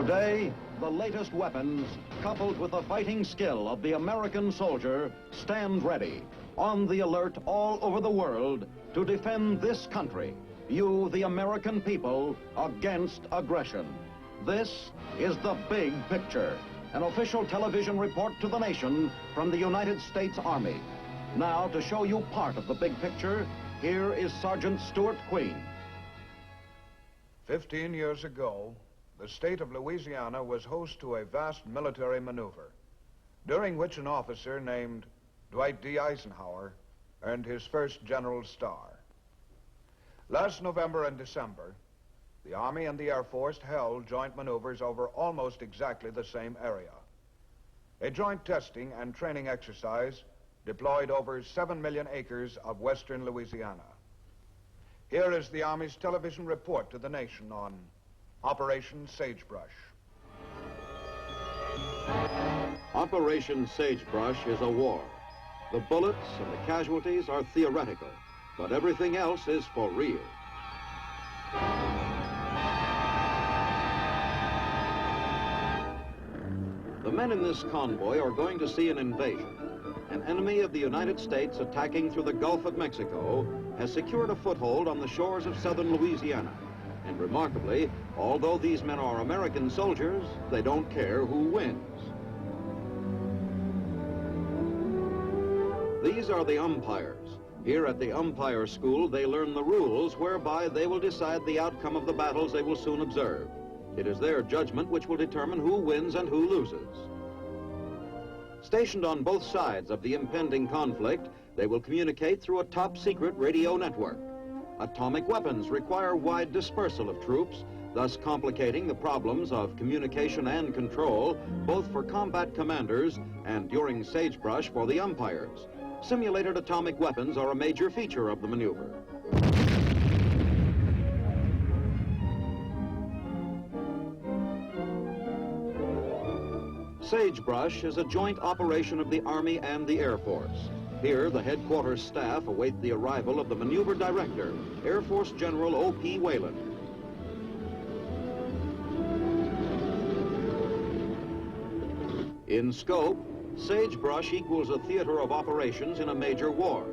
Today, the latest weapons, coupled with the fighting skill of the American soldier, stand ready, on the alert all over the world to defend this country, you, the American people, against aggression. This is The Big Picture, an official television report to the nation from the United States Army. Now, to show you part of the big picture, here is Sergeant Stuart Queen. 15 years ago, the state of Louisiana was host to a vast military maneuver, during which an officer named Dwight D. Eisenhower earned his first General's Star. Last November and December, the Army and the Air Force held joint maneuvers over almost exactly the same area. A joint testing and training exercise deployed over 7 million acres of western Louisiana. Here is the Army's television report to the nation on Operation Sagebrush. Operation Sagebrush is a war. The bullets and the casualties are theoretical, but everything else is for real. The men in this convoy are going to see an invasion. An enemy of the United States attacking through the Gulf of Mexico has secured a foothold on the shores of southern Louisiana. And remarkably, although these men are American soldiers, they don't care who wins. These are the umpires. Here at the umpire school, they learn the rules whereby they will decide the outcome of the battles they will soon observe. It is their judgment which will determine who wins and who loses. Stationed on both sides of the impending conflict, they will communicate through a top-secret radio network. Atomic weapons require wide dispersal of troops, thus complicating the problems of communication and control, both for combat commanders and during sagebrush for the umpires. Simulated atomic weapons are a major feature of the maneuver. Sagebrush is a joint operation of the Army and the Air Force. Here, the headquarters staff await the arrival of the maneuver director, Air Force General O.P. Wayland. In scope, Sagebrush equals a theater of operations in a major war.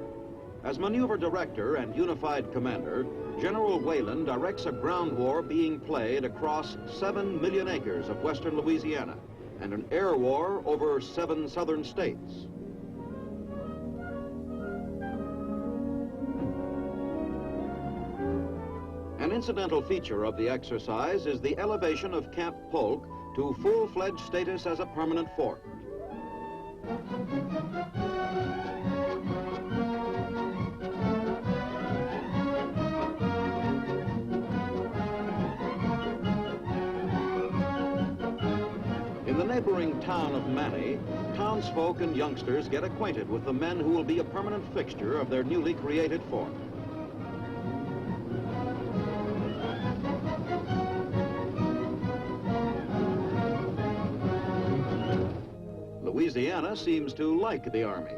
As maneuver director and unified commander, General Wayland directs a ground war being played across 7 million acres of western Louisiana and an air war over 7 southern states. An incidental feature of the exercise is the elevation of Camp Polk to full-fledged status as a permanent fort. In the neighboring town of Manny, townsfolk and youngsters get acquainted with the men who will be a permanent fixture of their newly created fort. Louisiana seems to like the Army.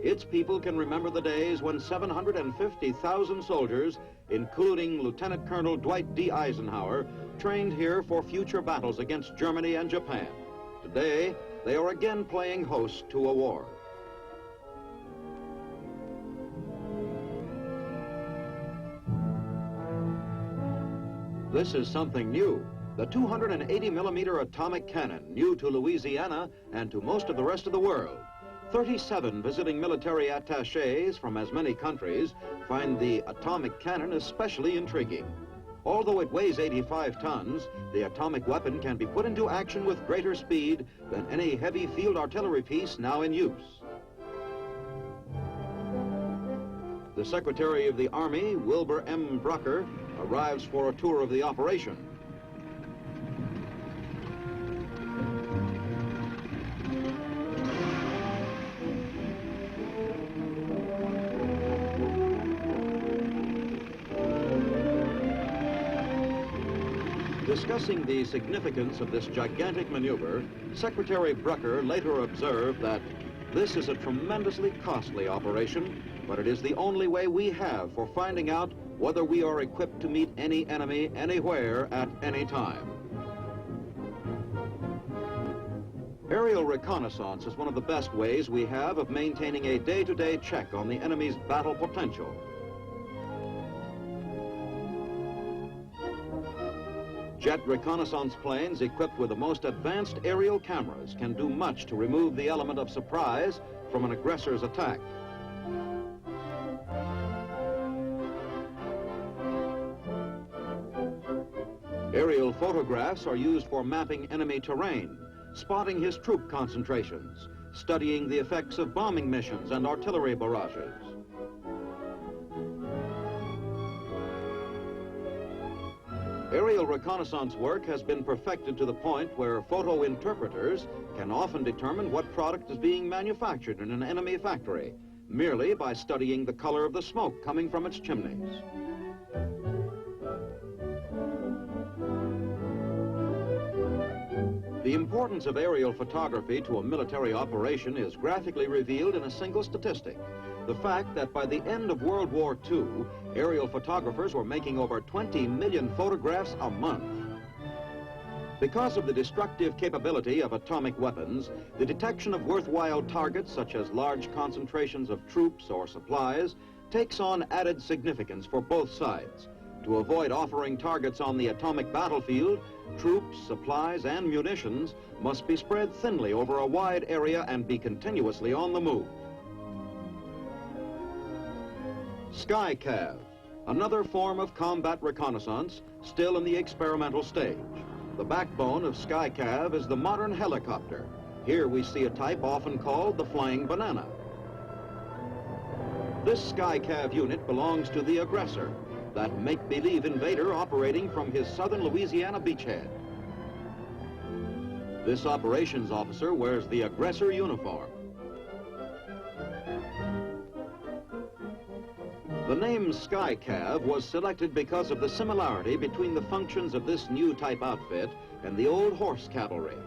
Its people can remember the days when 750,000 soldiers, including Lieutenant Colonel Dwight D. Eisenhower, trained here for future battles against Germany and Japan. Today, they are again playing host to a war. This is something new. The 280mm atomic cannon, new to Louisiana and to most of the rest of the world. 37 visiting military attachés from as many countries find the atomic cannon especially intriguing. Although it weighs 85 tons, the atomic weapon can be put into action with greater speed than any heavy field artillery piece now in use. The Secretary of the Army, Wilbur M. Brucker, arrives for a tour of the operation. Discussing the significance of this gigantic maneuver, Secretary Brucker later observed that this is a tremendously costly operation, but it is the only way we have for finding out whether we are equipped to meet any enemy anywhere at any time. Aerial reconnaissance is one of the best ways we have of maintaining a day-to-day check on the enemy's battle potential. Jet reconnaissance planes equipped with the most advanced aerial cameras can do much to remove the element of surprise from an aggressor's attack. Aerial photographs are used for mapping enemy terrain, spotting his troop concentrations, studying the effects of bombing missions and artillery barrages. Aerial reconnaissance work has been perfected to the point where photo interpreters can often determine what product is being manufactured in an enemy factory, merely by studying the color of the smoke coming from its chimneys. The importance of aerial photography to a military operation is graphically revealed in a single statistic: the fact that by the end of World War II, aerial photographers were making over 20 million photographs a month. Because of the destructive capability of atomic weapons, the detection of worthwhile targets such as large concentrations of troops or supplies takes on added significance for both sides. To avoid offering targets on the atomic battlefield, troops, supplies, and munitions must be spread thinly over a wide area and be continuously on the move. Skycav, another form of combat reconnaissance, still in the experimental stage. The backbone of Skycav is the modern helicopter. Here we see a type often called the flying banana. This Skycav unit belongs to the aggressor, that make-believe invader operating from his southern Louisiana beachhead. This operations officer wears the aggressor uniform. The name Skycav was selected because of the similarity between the functions of this new type outfit and the old horse cavalry.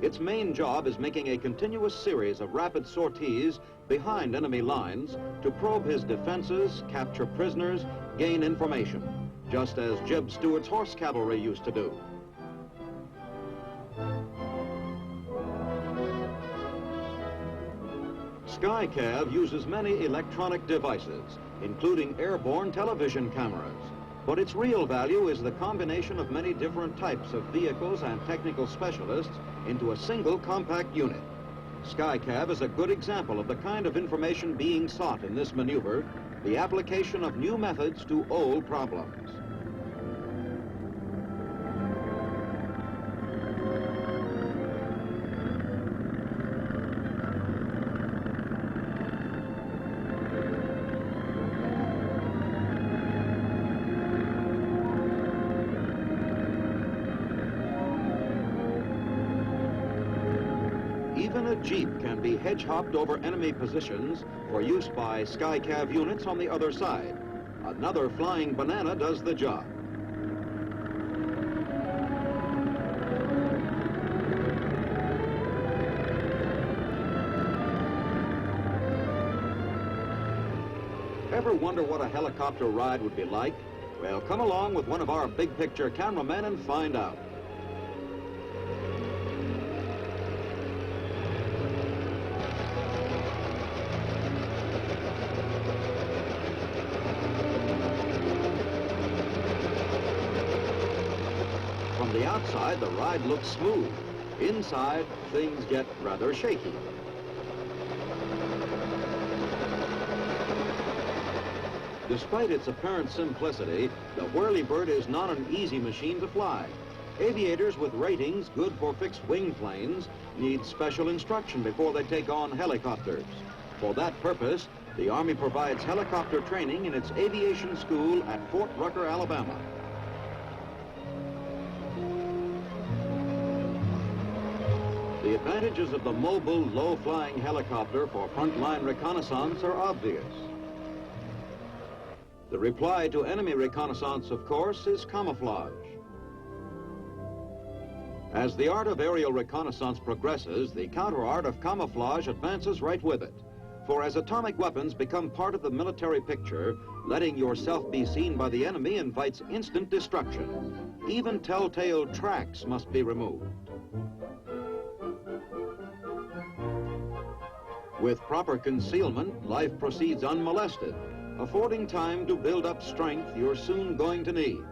Its main job is making a continuous series of rapid sorties behind enemy lines to probe his defenses, capture prisoners, gain information, just as Jeb Stuart's horse cavalry used to do. Skycav uses many electronic devices, including airborne television cameras. But its real value is the combination of many different types of vehicles and technical specialists into a single compact unit. Skycav is a good example of the kind of information being sought in this maneuver, the application of new methods to old problems. Even a Jeep can be hedge-hopped over enemy positions for use by Skycav units on the other side. Another flying banana does the job. Ever wonder what a helicopter ride would be like? Well, come along with one of our big picture cameramen and find out. From the outside, the ride looks smooth. Inside, things get rather shaky. Despite its apparent simplicity, the whirlybird is not an easy machine to fly. Aviators with ratings good for fixed-wing planes need special instruction before they take on helicopters. For that purpose, the Army provides helicopter training in its aviation school at Fort Rucker, Alabama. The advantages of the mobile, low-flying helicopter for frontline reconnaissance are obvious. The reply to enemy reconnaissance, of course, is camouflage. As the art of aerial reconnaissance progresses, the counter-art of camouflage advances right with it. For as atomic weapons become part of the military picture, letting yourself be seen by the enemy invites instant destruction. Even telltale tracks must be removed. With proper concealment, life proceeds unmolested, affording time to build up strength you're soon going to need.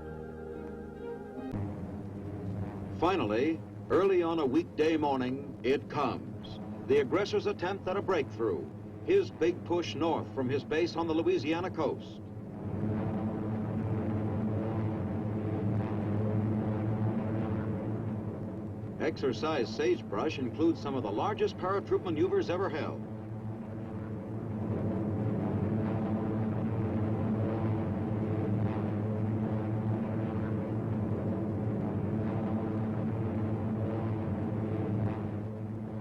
Finally, early on a weekday morning, it comes. The aggressor's attempt at a breakthrough, his big push north from his base on the Louisiana coast. Exercise Sagebrush includes some of the largest paratroop maneuvers ever held.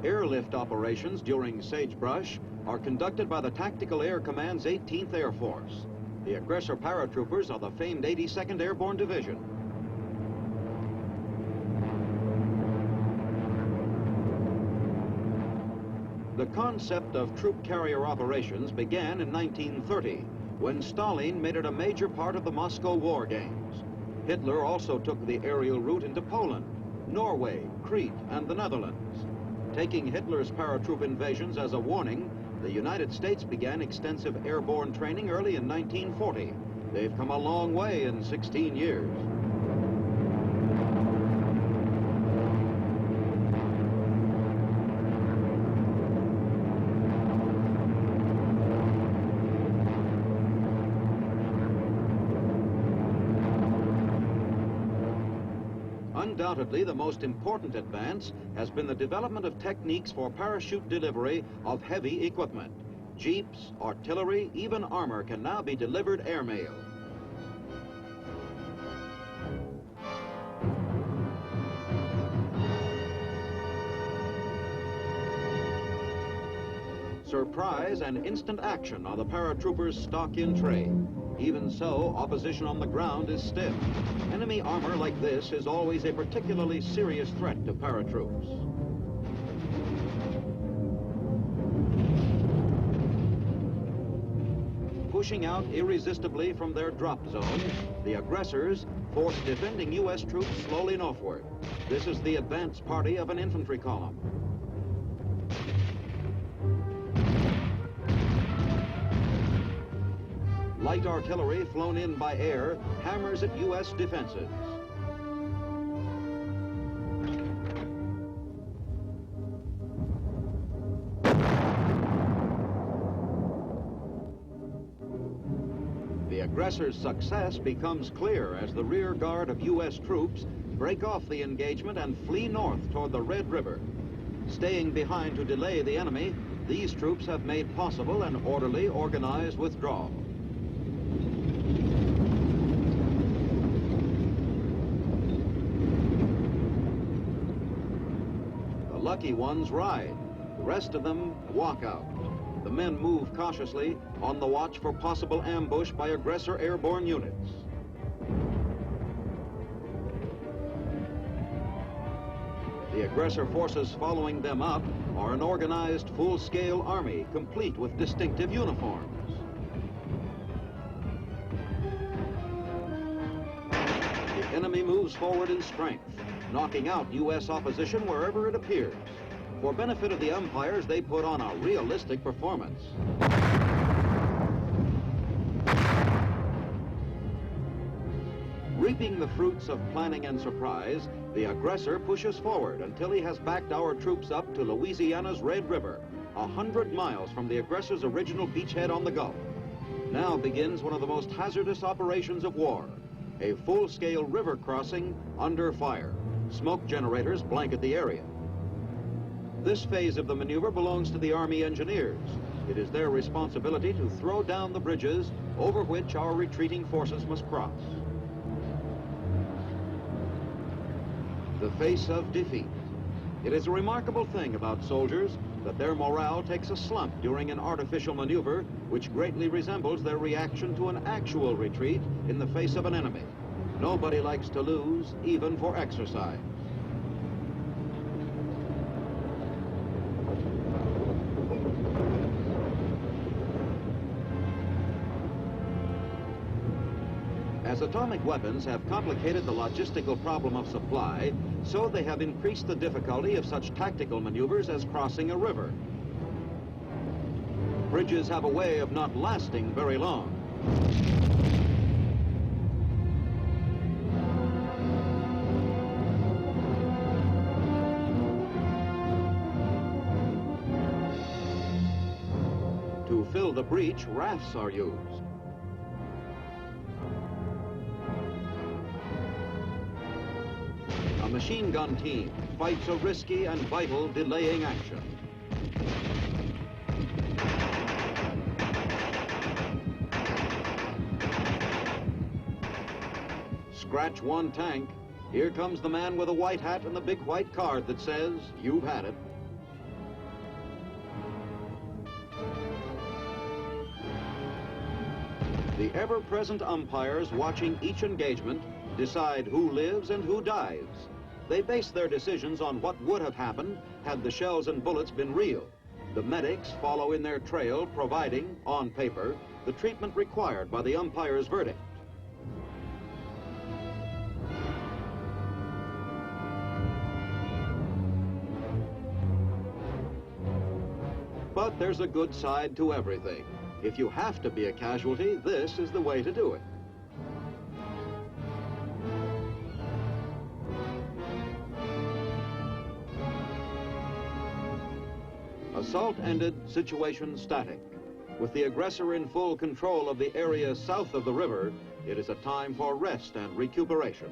Airlift operations during Sagebrush are conducted by the Tactical Air Command's 18th Air Force. The aggressor paratroopers are the famed 82nd Airborne Division. The concept of troop carrier operations began in 1930, when Stalin made it a major part of the Moscow War Games. Hitler also took the aerial route into Poland, Norway, Crete, and the Netherlands. Taking Hitler's paratroop invasions as a warning, the United States began extensive airborne training early in 1940. They've come a long way in 16 years. Undoubtedly, the most important advance has been the development of techniques for parachute delivery of heavy equipment. Jeeps, artillery, even armor can now be delivered airmail. Surprise and instant action are the paratroopers' stock in trade. Even so, opposition on the ground is stiff. Enemy armor like this is always a particularly serious threat to paratroops. Pushing out irresistibly from their drop zone, the aggressors force defending U.S. troops slowly northward. This is the advance party of an infantry column. Light artillery flown in by air hammers at U.S. defenses. The aggressor's success becomes clear as the rear guard of U.S. troops break off the engagement and flee north toward the Red River. Staying behind to delay the enemy, these troops have made possible an orderly, organized withdrawal. The lucky ones ride. The rest of them walk out. The men move cautiously, on the watch for possible ambush by aggressor airborne units. The aggressor forces following them up are an organized full-scale army, complete with distinctive uniforms. The enemy moves forward in strength, knocking out U.S. opposition wherever it appears. For benefit of the umpires, they put on a realistic performance. Reaping the fruits of planning and surprise, the aggressor pushes forward until he has backed our troops up to Louisiana's Red River, 100 miles from the aggressor's original beachhead on the Gulf. Now begins one of the most hazardous operations of war, a full-scale river crossing under fire. Smoke generators blanket the area. This phase of the maneuver belongs to the Army engineers. It is their responsibility to throw down the bridges over which our retreating forces must cross. The face of defeat. It is a remarkable thing about soldiers that their morale takes a slump during an artificial maneuver which greatly resembles their reaction to an actual retreat in the face of an enemy. Nobody likes to lose, even for exercise. As atomic weapons have complicated the logistical problem of supply, so they have increased the difficulty of such tactical maneuvers as crossing a river. Bridges have a way of not lasting very long. To fill the breach, rafts are used. A machine gun team fights a risky and vital delaying action. Scratch one tank. Here comes the man with a white hat and the big white card that says, "You've had it." The ever-present umpires watching each engagement decide who lives and who dies. They base their decisions on what would have happened had the shells and bullets been real. The medics follow in their trail, providing, on paper, the treatment required by the umpire's verdict. But there's a good side to everything. If you have to be a casualty, this is the way to do it. Assault ended, situation static. With the aggressor in full control of the area south of the river, it is a time for rest and recuperation.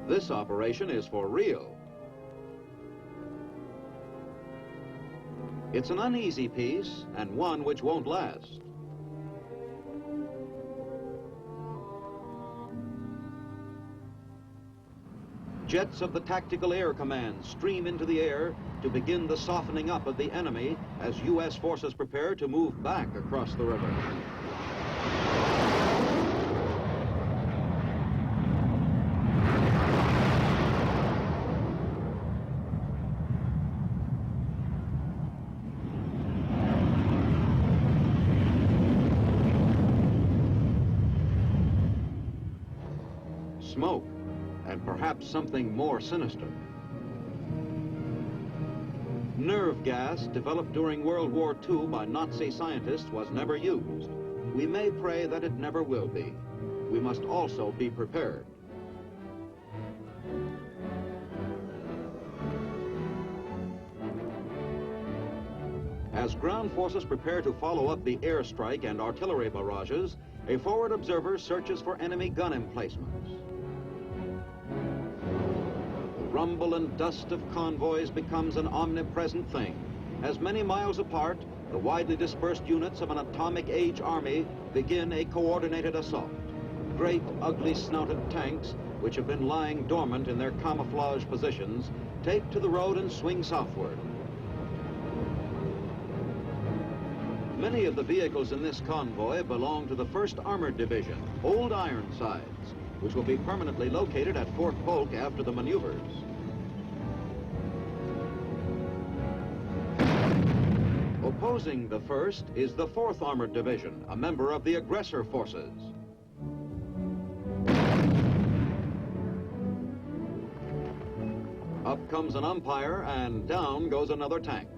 This operation is for real. It's an uneasy peace and one which won't last. Jets of the Tactical Air Command stream into the air to begin the softening up of the enemy as U.S. forces prepare to move back across the river. Smoke, and perhaps something more sinister. Nerve gas, developed during World War II by Nazi scientists, was never used. We may pray that it never will be. We must also be prepared. As ground forces prepare to follow up the airstrike and artillery barrages, a forward observer searches for enemy gun emplacements. The rumble and dust of convoys becomes an omnipresent thing. As many miles apart, the widely dispersed units of an atomic-age army begin a coordinated assault. Great, ugly-snouted tanks, which have been lying dormant in their camouflage positions, take to the road and swing southward. Many of the vehicles in this convoy belong to the 1st Armored Division, Old Ironsides, which will be permanently located at Fort Polk after the maneuvers. Opposing the 1st is the 4th Armored Division, a member of the aggressor forces. Up comes an umpire and down goes another tank.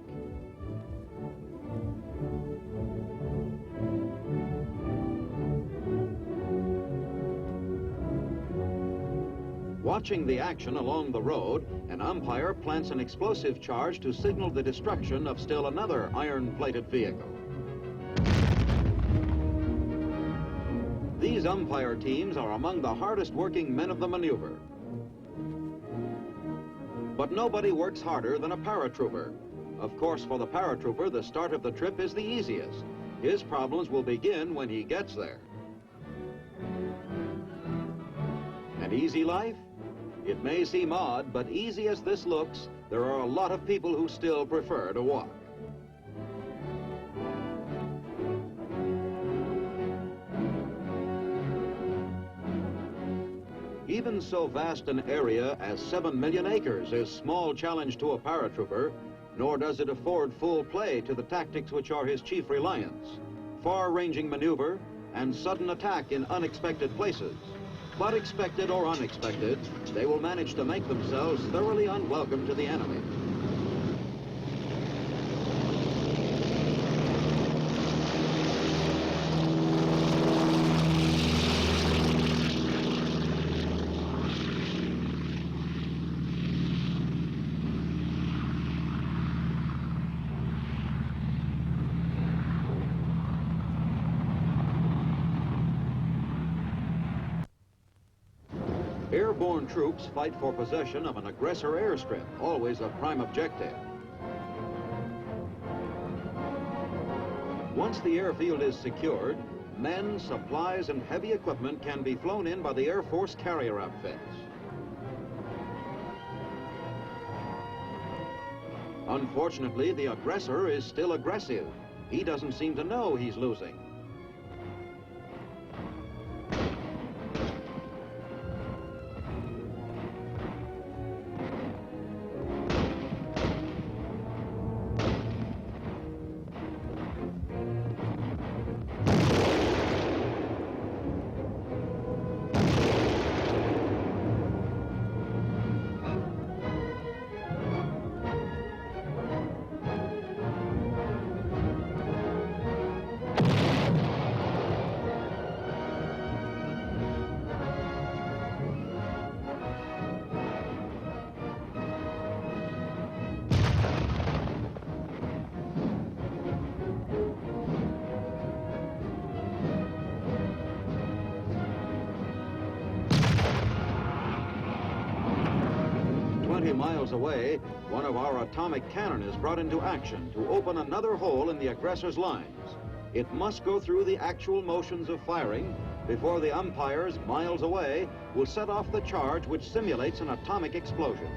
Watching the action along the road, an umpire plants an explosive charge to signal the destruction of still another iron-plated vehicle. These umpire teams are among the hardest working men of the maneuver. But nobody works harder than a paratrooper. Of course, for the paratrooper, the start of the trip is the easiest. His problems will begin when he gets there. An easy life? It may seem odd, but easy as this looks, there are a lot of people who still prefer to walk. Even so vast an area as 7 million acres is small challenge to a paratrooper, nor does it afford full play to the tactics which are his chief reliance. Far-ranging maneuver, and sudden attack in unexpected places. But expected or unexpected, they will manage to make themselves thoroughly unwelcome to the enemy. Airborne troops fight for possession of an aggressor airstrip, always a prime objective. Once the airfield is secured, men, supplies, and heavy equipment can be flown in by the Air Force carrier outfits. Unfortunately, the aggressor is still aggressive. He doesn't seem to know he's losing. Miles away, one of our atomic cannon is brought into action to open another hole in the aggressor's lines. It must go through the actual motions of firing before the umpires, miles away, will set off the charge which simulates an atomic explosion.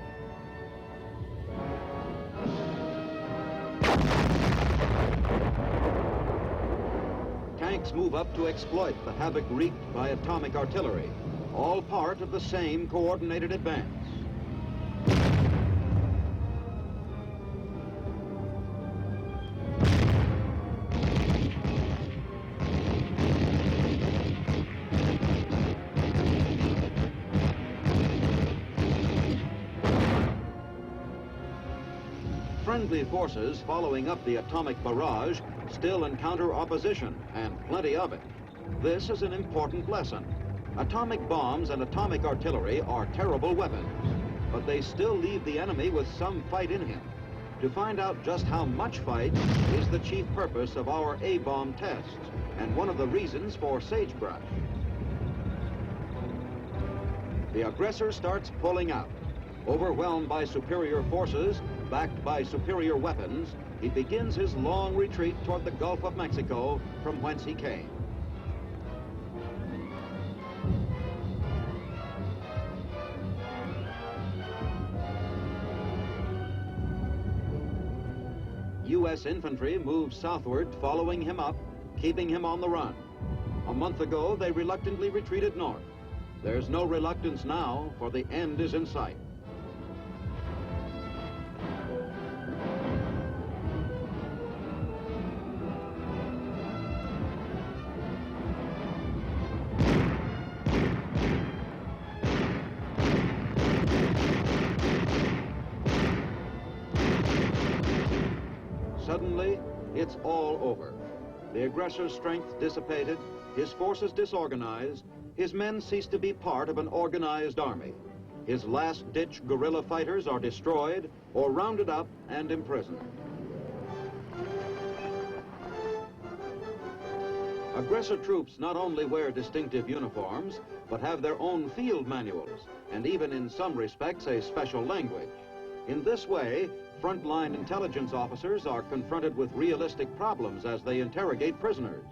Tanks move up to exploit the havoc wreaked by atomic artillery, all part of the same coordinated advance. Friendly forces following up the atomic barrage still encounter opposition, and plenty of it. This is an important lesson. Atomic bombs and atomic artillery are terrible weapons, but they still leave the enemy with some fight in him. To find out just how much fight is the chief purpose of our A-bomb tests, and one of the reasons for Sagebrush. The aggressor starts pulling out. Overwhelmed by superior forces, backed by superior weapons, he begins his long retreat toward the Gulf of Mexico, from whence he came. U.S. infantry moves southward, following him up, keeping him on the run. A month ago, they reluctantly retreated north. There's no reluctance now, for the end is in sight. Suddenly, it's all over. The aggressor's strength dissipated, his forces disorganized, his men cease to be part of an organized army. His last-ditch guerrilla fighters are destroyed or rounded up and imprisoned. Aggressor troops not only wear distinctive uniforms, but have their own field manuals, and even in some respects a special language. In this way, frontline intelligence officers are confronted with realistic problems as they interrogate prisoners.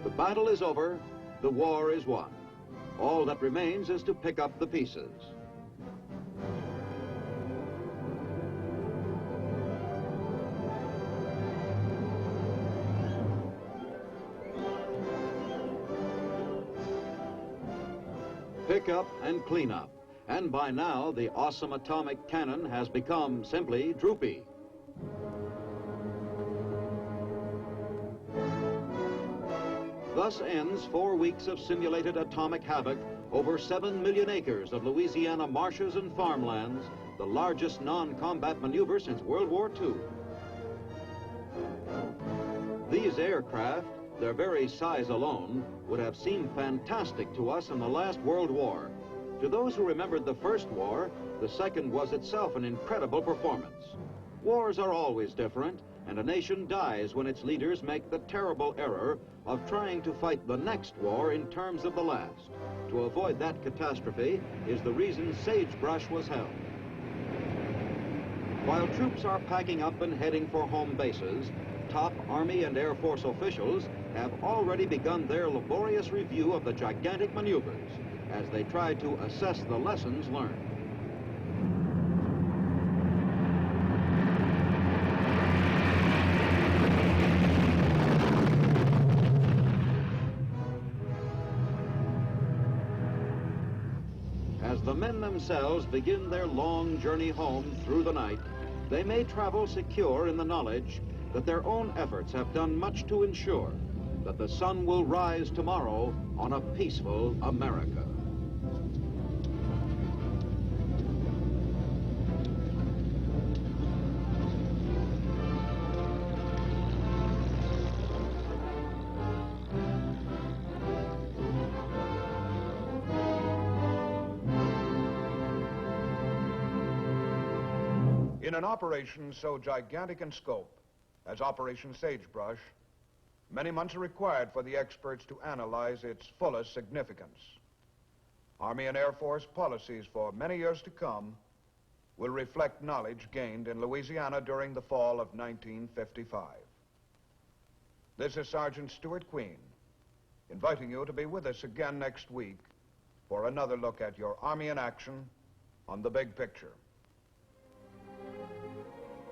The battle is over, the war is won. All that remains is to pick up the pieces. Pick up and clean up. And by now, the awesome atomic cannon has become simply droopy. Thus ends 4 weeks of simulated atomic havoc over 7 million acres of Louisiana marshes and farmlands, the largest non-combat maneuver since World War II. These aircraft, their very size alone, would have seemed fantastic to us in the last World War. To those who remembered the First War, the Second was itself an incredible performance. Wars are always different, and a nation dies when its leaders make the terrible error of trying to fight the next war in terms of the last. To avoid that catastrophe is the reason Sagebrush was held. While troops are packing up and heading for home bases, top Army and Air Force officials have already begun their laborious review of the gigantic maneuvers as they try to assess the lessons learned. As the men themselves begin their long journey home through the night, they may travel secure in the knowledge that their own efforts have done much to ensure that the sun will rise tomorrow on a peaceful America. In an operation so gigantic in scope as Operation Sagebrush, many months are required for the experts to analyze its fullest significance. Army and Air Force policies for many years to come will reflect knowledge gained in Louisiana during the fall of 1955. This is Sergeant Stuart Queen, inviting you to be with us again next week for another look at your Army in action on The Big Picture.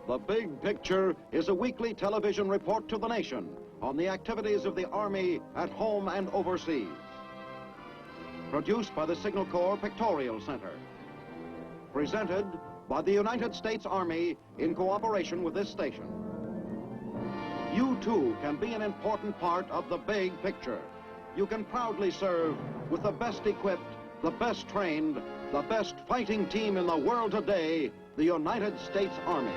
The Big Picture is a weekly television report to the nation on the activities of the Army at home and overseas. Produced by the Signal Corps Pictorial Center. Presented by the United States Army in cooperation with this station. You too can be an important part of the Big Picture. You can proudly serve with the best equipped, the best trained, the best fighting team in the world today, the United States Army.